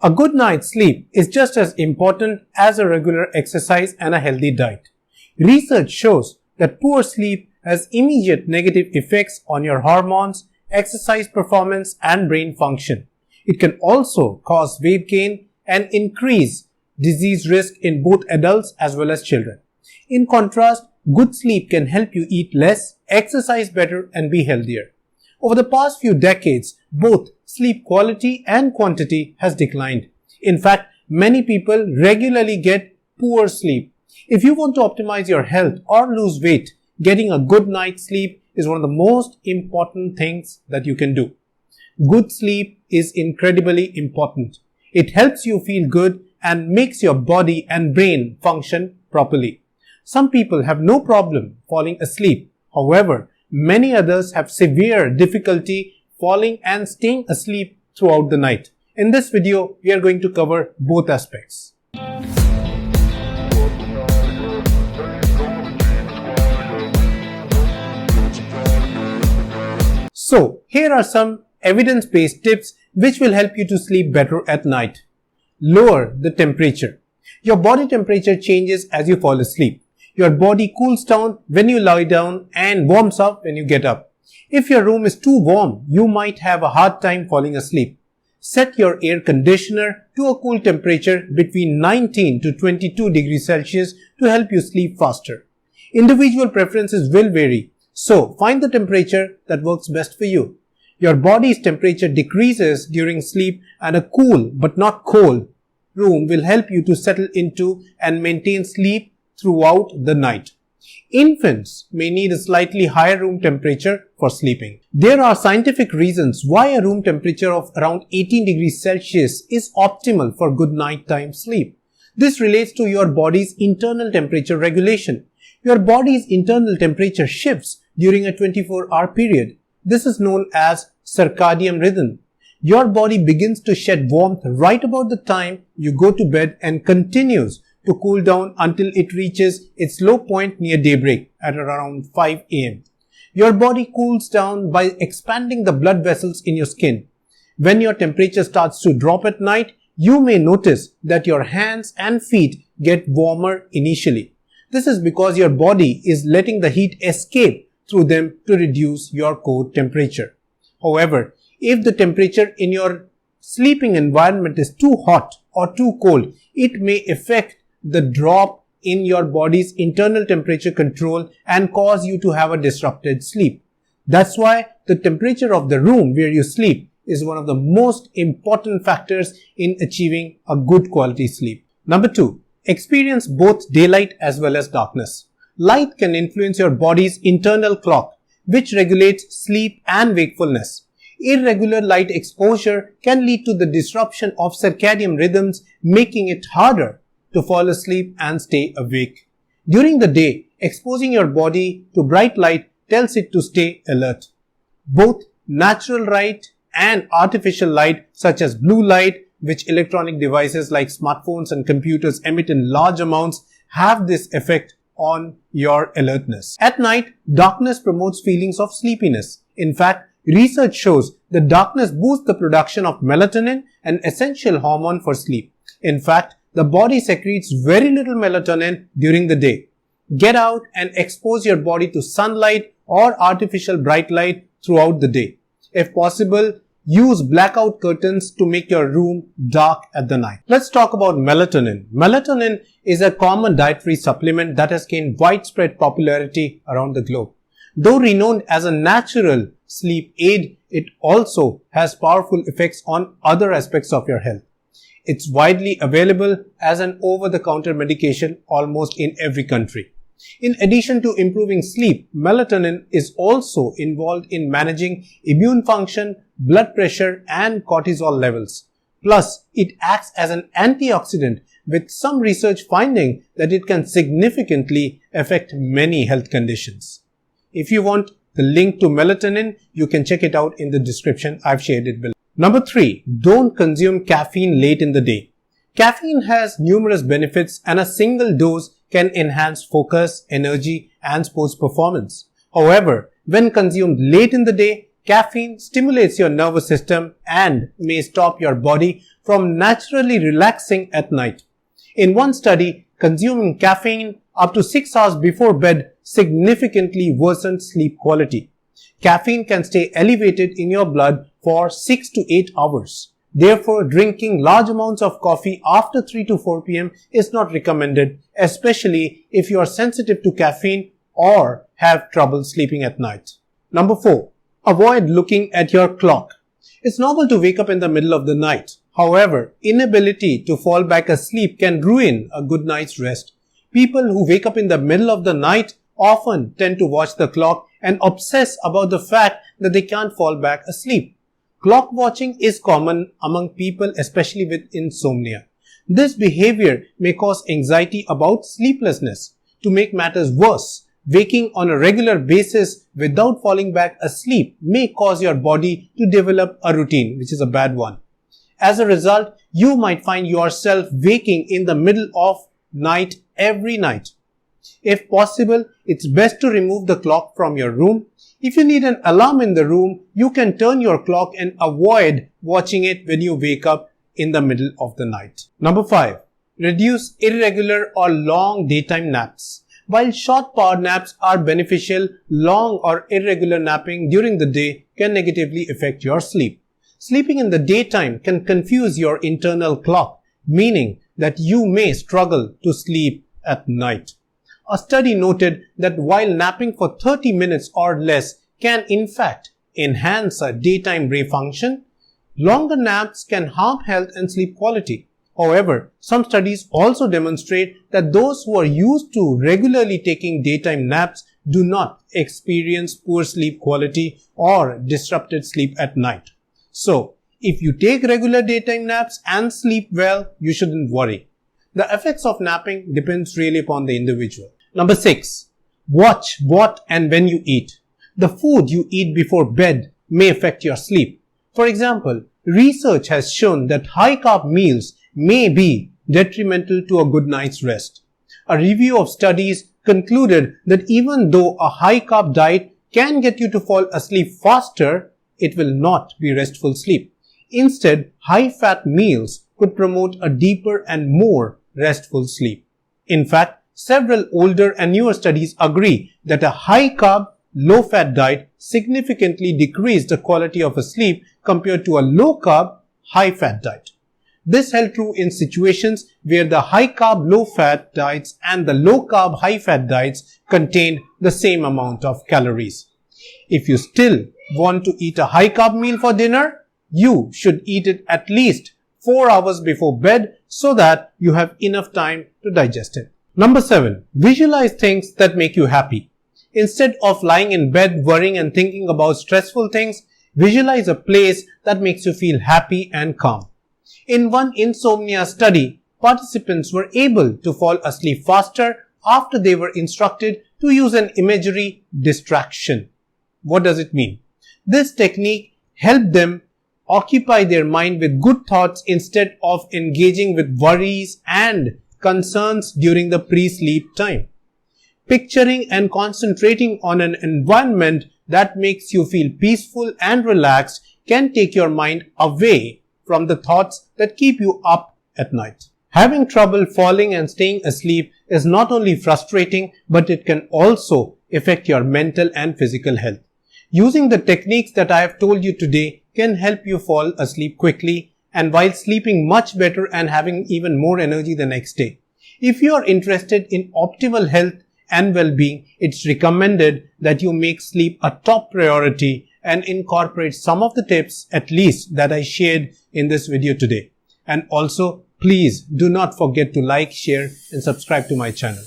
A good night's sleep is just as important as a regular exercise and a healthy diet. Research shows that poor sleep has immediate negative effects on your hormones, exercise performance, and brain function. It can also cause weight gain and increase disease risk in both adults as well as children. In contrast, good sleep can help you eat less, exercise better, and be healthier. Over the past few decades, both sleep quality and quantity has declined. In fact, many people regularly get poor sleep. If you want to optimize your health or lose weight, getting a good night's sleep is one of the most important things that you can do. Good sleep is incredibly important. It helps you feel good and makes your body and brain function properly. Some people have no problem falling asleep. However, many others have severe difficulty falling and staying asleep throughout the night. In this video, we are going to cover both aspects. So, here are some evidence-based tips which will help you to sleep better at night. Lower the temperature. Your body temperature changes as you fall asleep. Your body cools down when you lie down and warms up when you get up. If your room is too warm, you might have a hard time falling asleep. Set your air conditioner to a cool temperature between 19 to 22 degrees Celsius to help you sleep faster. Individual preferences will vary, so find the temperature that works best for you. Your body's temperature decreases during sleep, and a cool but not cold room will help you to settle into and maintain sleep throughout the night. Infants may need a slightly higher room temperature for sleeping. There are scientific reasons why a room temperature of around 18 degrees Celsius is optimal for good nighttime sleep. This relates to your body's internal temperature regulation. Your body's internal temperature shifts during a 24-hour period. This is known as circadian rhythm. Your body begins to shed warmth right about the time you go to bed and continues to cool down until it reaches its low point near daybreak at around 5 a.m. Your body cools down by expanding the blood vessels in your skin. When your temperature starts to drop at night, you may notice that your hands and feet get warmer initially. This is because your body is letting the heat escape through them to reduce your core temperature. However, if the temperature in your sleeping environment is too hot or too cold, it may affect the drop in your body's internal temperature control and cause you to have a disrupted sleep. That's why the temperature of the room where you sleep is one of the most important factors in achieving a good quality sleep. Number 2, experience both daylight as well as darkness. Light can influence your body's internal clock, which regulates sleep and wakefulness. Irregular light exposure can lead to the disruption of circadian rhythms, making it harder to fall asleep and stay awake. During the day, exposing your body to bright light tells it to stay alert. Both natural light and artificial light, such as blue light, which electronic devices like smartphones and computers emit in large amounts, have this effect on your alertness. At night, darkness promotes feelings of sleepiness. In fact, research shows that darkness boosts the production of melatonin, an essential hormone for sleep. In fact, the body secretes very little melatonin during the day. Get out and expose your body to sunlight or artificial bright light throughout the day. If possible, use blackout curtains to make your room dark at the night. Let's talk about melatonin. Melatonin is a common dietary supplement that has gained widespread popularity around the globe. Though renowned as a natural sleep aid, it also has powerful effects on other aspects of your health. It's widely available as an over-the-counter medication almost in every country. In addition to improving sleep, melatonin is also involved in managing immune function, blood pressure, and cortisol levels. Plus, it acts as an antioxidant, with some research finding that it can significantly affect many health conditions. If you want the link to melatonin, you can check it out in the description. I've shared it below. Number 3, don't consume caffeine late in the day. Caffeine has numerous benefits, and a single dose can enhance focus, energy, and sports performance. However, when consumed late in the day, caffeine stimulates your nervous system and may stop your body from naturally relaxing at night. In one study, consuming caffeine up to 6 hours before bed significantly worsened sleep quality. Caffeine can stay elevated in your blood for 6 to 8 hours. Therefore, drinking large amounts of coffee after 3 to 4 p.m. is not recommended, especially if you are sensitive to caffeine or have trouble sleeping at night. Number 4. Avoid looking at your clock. It's normal to wake up in the middle of the night. However, inability to fall back asleep can ruin a good night's rest. People who wake up in the middle of the night often tend to watch the clock and obsess about the fact that they can't fall back asleep. Clock watching is common among people, especially with insomnia. This behavior may cause anxiety about sleeplessness. To make matters worse, waking on a regular basis without falling back asleep may cause your body to develop a routine, which is a bad one. As a result, you might find yourself waking in the middle of night every night. If possible, it's best to remove the clock from your room. If you need an alarm in the room, you can turn your clock and avoid watching it when you wake up in the middle of the night. Number 5. Reduce irregular or long daytime naps. While short power naps are beneficial, long or irregular napping during the day can negatively affect your sleep. Sleeping in the daytime can confuse your internal clock, meaning that you may struggle to sleep at night. A study noted that while napping for 30 minutes or less can in fact enhance a daytime brain function, longer naps can harm health and sleep quality. However, some studies also demonstrate that those who are used to regularly taking daytime naps do not experience poor sleep quality or disrupted sleep at night. So, if you take regular daytime naps and sleep well, you shouldn't worry. The effects of napping depends really upon the individual. Number 6. Watch what and when you eat. The food you eat before bed may affect your sleep. For example, research has shown that high-carb meals may be detrimental to a good night's rest. A review of studies concluded that even though a high-carb diet can get you to fall asleep faster, it will not be restful sleep. Instead, high-fat meals could promote a deeper and more restful sleep. In fact, several older and newer studies agree that a high-carb, low-fat diet significantly decreased the quality of a sleep compared to a low-carb, high-fat diet. This held true in situations where the high-carb, low-fat diets and the low-carb, high-fat diets contained the same amount of calories. If you still want to eat a high-carb meal for dinner, you should eat it at least 4 hours before bed so that you have enough time to digest it. Number 7. Visualize things that make you happy. Instead of lying in bed worrying and thinking about stressful things, visualize a place that makes you feel happy and calm. In one insomnia study, participants were able to fall asleep faster after they were instructed to use an imagery distraction. What does it mean? This technique helped them occupy their mind with good thoughts instead of engaging with worries and concerns during the pre-sleep time. Picturing and concentrating on an environment that makes you feel peaceful and relaxed can take your mind away from the thoughts that keep you up at night. Having trouble falling and staying asleep is not only frustrating, but it can also affect your mental and physical health. Using the techniques that I have told you today can help you fall asleep quickly and while sleeping much better and having even more energy the next day. If you are interested in optimal health and well-being, it's recommended that you make sleep a top priority and incorporate some of the tips at least that I shared in this video today. And also, please do not forget to like, share and subscribe to my channel.